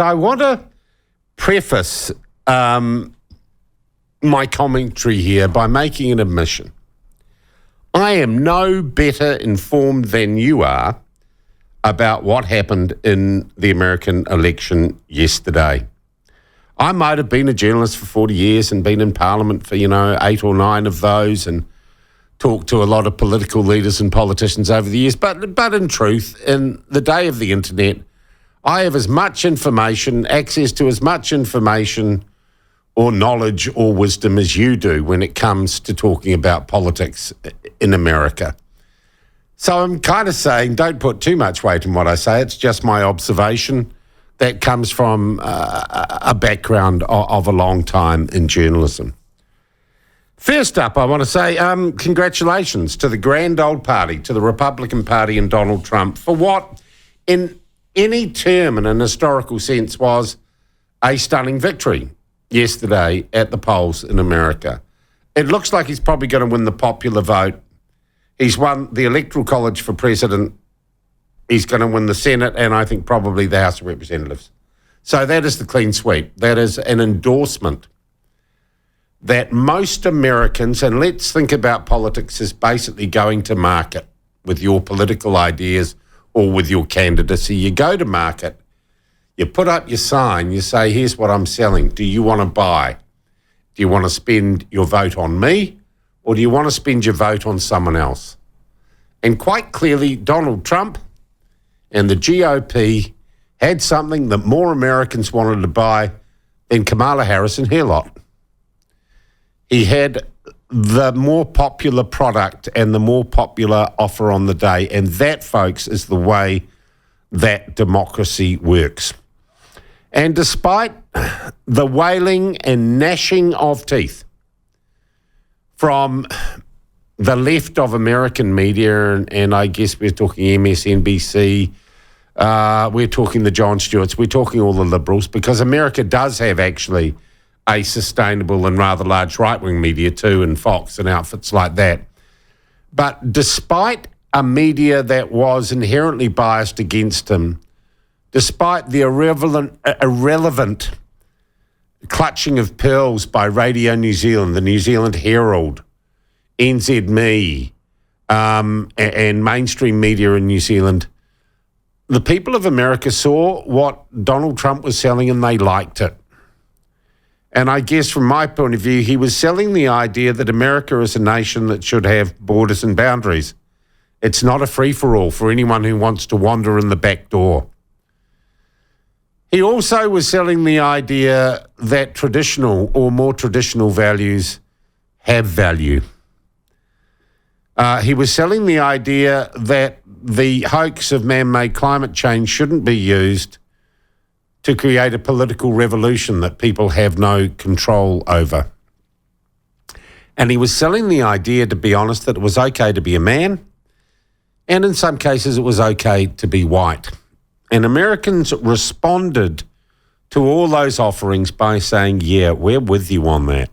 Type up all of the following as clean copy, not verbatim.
I want to preface my commentary here by making an admission. I am no better informed than you are about what happened in the American election yesterday. I might have been a journalist for 40 years and been in Parliament for, 8 or 9 of those and talked to a lot of political leaders and politicians over the years. But in truth, in the day of the internet, I have as much information, access to as much information or knowledge or wisdom as you do when it comes to talking about politics in America. So I'm kind of saying don't put too much weight in what I say. It's just my observation that comes from a background of a long time in journalism. First up, I want to say congratulations to the grand old party, to the Republican Party and Donald Trump for what, in any term in an historical sense, was a stunning victory yesterday at the polls in America. It looks like he's probably going to win the popular vote. He's won the Electoral College for president. He's going to win the Senate and I think probably the House of Representatives. So that is the clean sweep. That is an endorsement that most Americans, and let's think about politics as basically going to market with your political ideas or with your candidacy. You go to market, you put up your sign, you say, here's what I'm selling. Do you want to buy? Do you want to spend your vote on me or do you want to spend your vote on someone else? And quite clearly, Donald Trump and the GOP had something that more Americans wanted to buy than Kamala Harris and her lot. He had the more popular product and the more popular offer on the day, and that, folks, is the way that democracy works. And despite the wailing and gnashing of teeth from the left of American media, and I guess we're talking MSNBC, we're talking the Jon Stewarts, we're talking all the liberals, because America does have actually a sustainable and rather large right-wing media too, and Fox and outfits like that. But despite a media that was inherently biased against him, despite the irrelevant clutching of pearls by Radio New Zealand, the New Zealand Herald, NZME, and mainstream media in New Zealand, the people of America saw what Donald Trump was selling and they liked it. And I guess from my point of view, he was selling the idea that America is a nation that should have borders and boundaries. It's not a free-for-all for anyone who wants to wander in the back door. He also was selling the idea that traditional or more traditional values have value. He was selling the idea that the hoax of man-made climate change shouldn't be used to create a political revolution that people have no control over. And he was selling the idea, to be honest, that it was okay to be a man, and in some cases it was okay to be white. And Americans responded to all those offerings by saying, yeah, we're with you on that.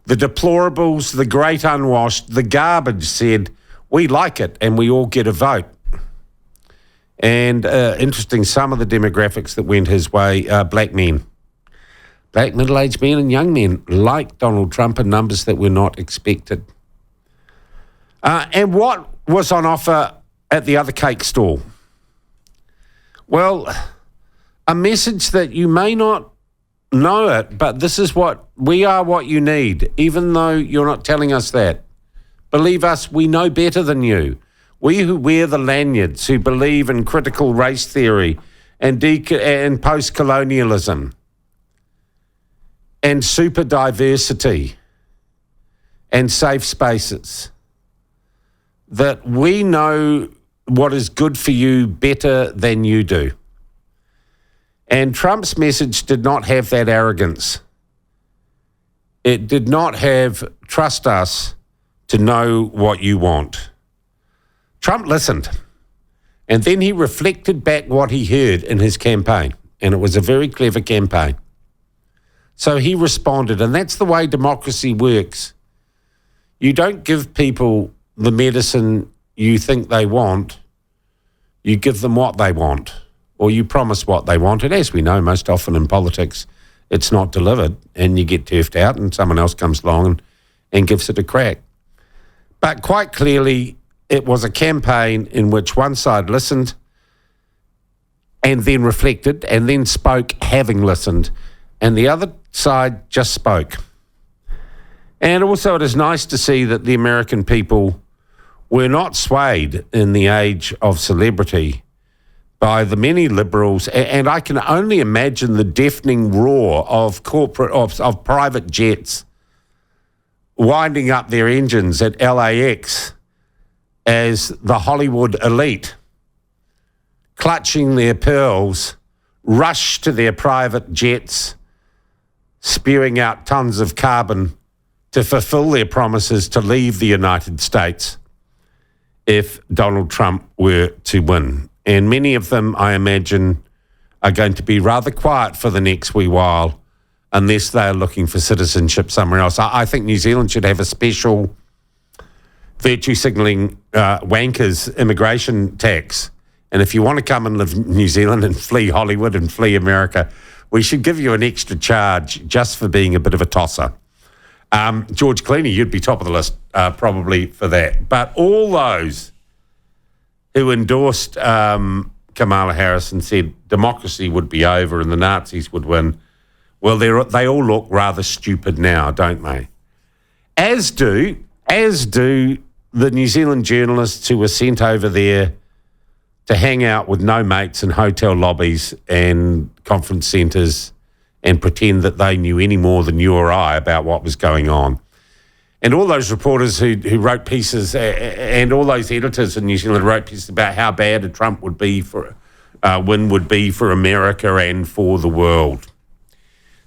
The deplorables, the great unwashed, the garbage said, we like it and we all get a vote. And interesting, some of the demographics that went his way, black men. Black middle-aged men and young men like Donald Trump in numbers that were not expected. And what was on offer at the other cake stall? Well, a message that you may not know it, but this is what we are, what you need, even though you're not telling us that. Believe us, we know better than you. We who wear the lanyards, who believe in critical race theory and post-colonialism and super diversity and safe spaces, that we know what is good for you better than you do. And Trump's message did not have that arrogance. It did not have trust us to know what you want. Trump listened, and then he reflected back what he heard in his campaign, and it was a very clever campaign. So he responded, and that's the way democracy works. You don't give people the medicine you think they want, you give them what they want. or you promise what they wanted. As we know, most often in politics, it's not delivered, and you get turfed out and someone else comes along and gives it a crack. But quite clearly, it was a campaign in which one side listened and then reflected and then spoke having listened, and the other side just spoke. And also it is nice to see that the American people were not swayed in the age of celebrity by the many liberals, and I can only imagine the deafening roar of of private jets winding up their engines at LAX as the Hollywood elite, clutching their pearls, rush to their private jets, spewing out tons of carbon to fulfill their promises to leave the United States if Donald Trump were to win. And many of them, I imagine, are going to be rather quiet for the next wee while unless they're looking for citizenship somewhere else. I think New Zealand should have a special virtue signalling wankers immigration tax. And if you want to come and live in New Zealand and flee Hollywood and flee America, we should give you an extra charge just for being a bit of a tosser. George Clooney, you'd be top of the list probably for that. But all those who endorsed Kamala Harris and said democracy would be over and the Nazis would win, well, they all look rather stupid now, don't they? As do the New Zealand journalists who were sent over there to hang out with no mates in hotel lobbies and conference centres and pretend that they knew any more than you or I about what was going on. And all those reporters who wrote pieces and all those editors in New Zealand wrote pieces about how bad a Trump would be win would be for America and for the world.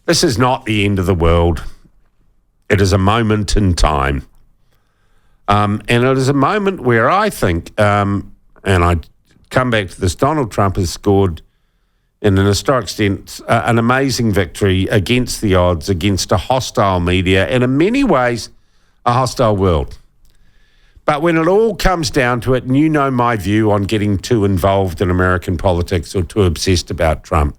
This is not the end of the world. It is a moment in time. And it is a moment where I think, and I come back to this, Donald Trump has scored in an historic sense an amazing victory against the odds, against a hostile media, and in many ways a hostile world. But when it all comes down to it, and you know my view on getting too involved in American politics or too obsessed about Trump,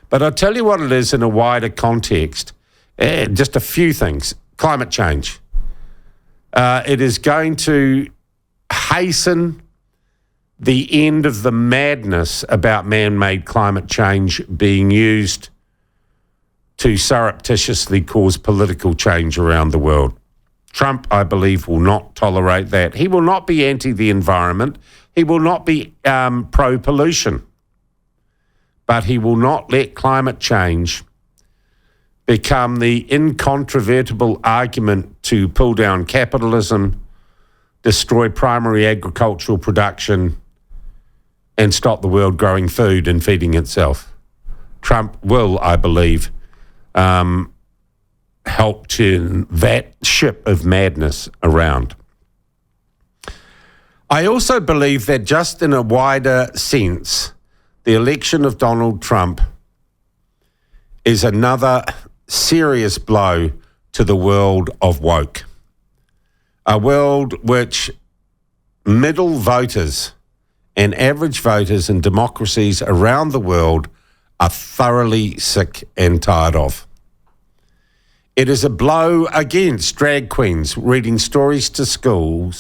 but I'll tell you what it is in a wider context, just a few things. Climate change. It is going to hasten the end of the madness about man-made climate change being used to surreptitiously cause political change around the world. Trump, I believe, will not tolerate that. He will not be anti the environment. He will not be pro-pollution. But he will not let climate change become the incontrovertible argument to pull down capitalism, destroy primary agricultural production, and stop the world growing food and feeding itself. Trump will, I believe, help turn that ship of madness around. I also believe that just in a wider sense, the election of Donald Trump is another serious blow to the world of woke. A world which middle voters and average voters in democracies around the world are thoroughly sick and tired of. It is a blow against drag queens reading stories to school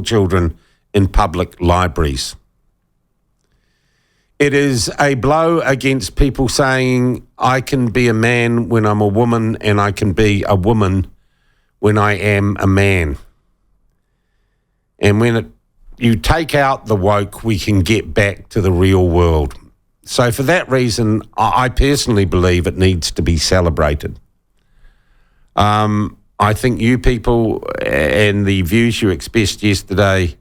children in public libraries. It is a blow against people saying, I can be a man when I'm a woman and I can be a woman when I am a man. And when you take out the woke, we can get back to the real world. So for that reason, I personally believe it needs to be celebrated. I think you people and the views you expressed yesterday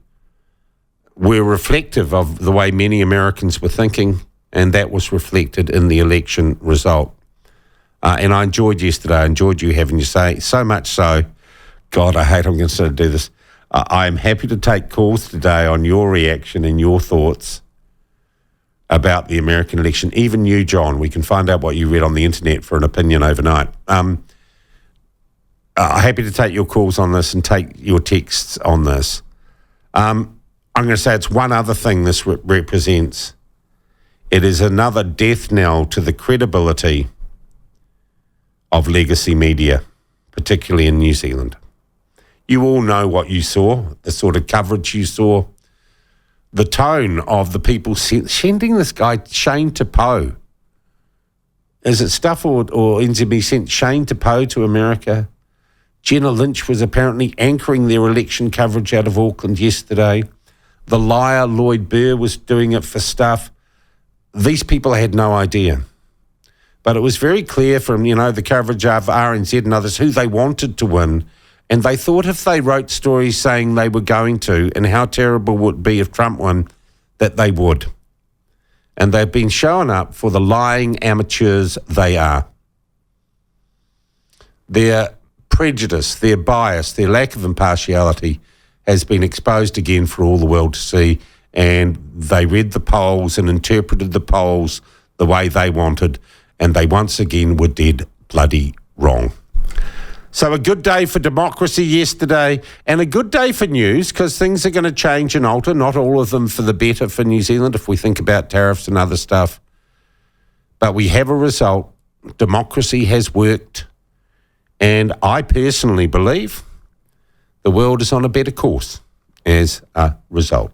were reflective of the way many Americans were thinking, and that was reflected in the election result. And I enjoyed yesterday. I enjoyed you having your say, so much so, God, I hate I'm going to do this. I am happy to take calls today on your reaction and your thoughts about the American election. Even you, John, we can find out what you read on the internet for an opinion overnight. Happy to take your calls on this and take your texts on this. I'm going to say it's one other thing this represents. It is another death knell to the credibility of legacy media, particularly in New Zealand. You all know what you saw, the sort of coverage you saw, the tone of the people sending this guy Shane Tapo. Is it Stuff or NZB sent Shane Tapo to America? Jenna Lynch was apparently anchoring their election coverage out of Auckland yesterday. The liar Lloyd Bear was doing it for Stuff. These people had no idea. But it was very clear from, the coverage of RNZ and others who they wanted to win. And they thought if they wrote stories saying they were going to and how terrible it would be if Trump won, that they would. And they've been showing up for the lying amateurs they are. Their prejudice, their bias, their lack of impartiality has been exposed again for all the world to see. And they read the polls and interpreted the polls the way they wanted. And they once again were dead bloody wrong. So a good day for democracy yesterday and a good day for news because things are going to change and alter, not all of them for the better for New Zealand if we think about tariffs and other stuff. But we have a result. Democracy has worked. And I personally believe the world is on a better course as a result.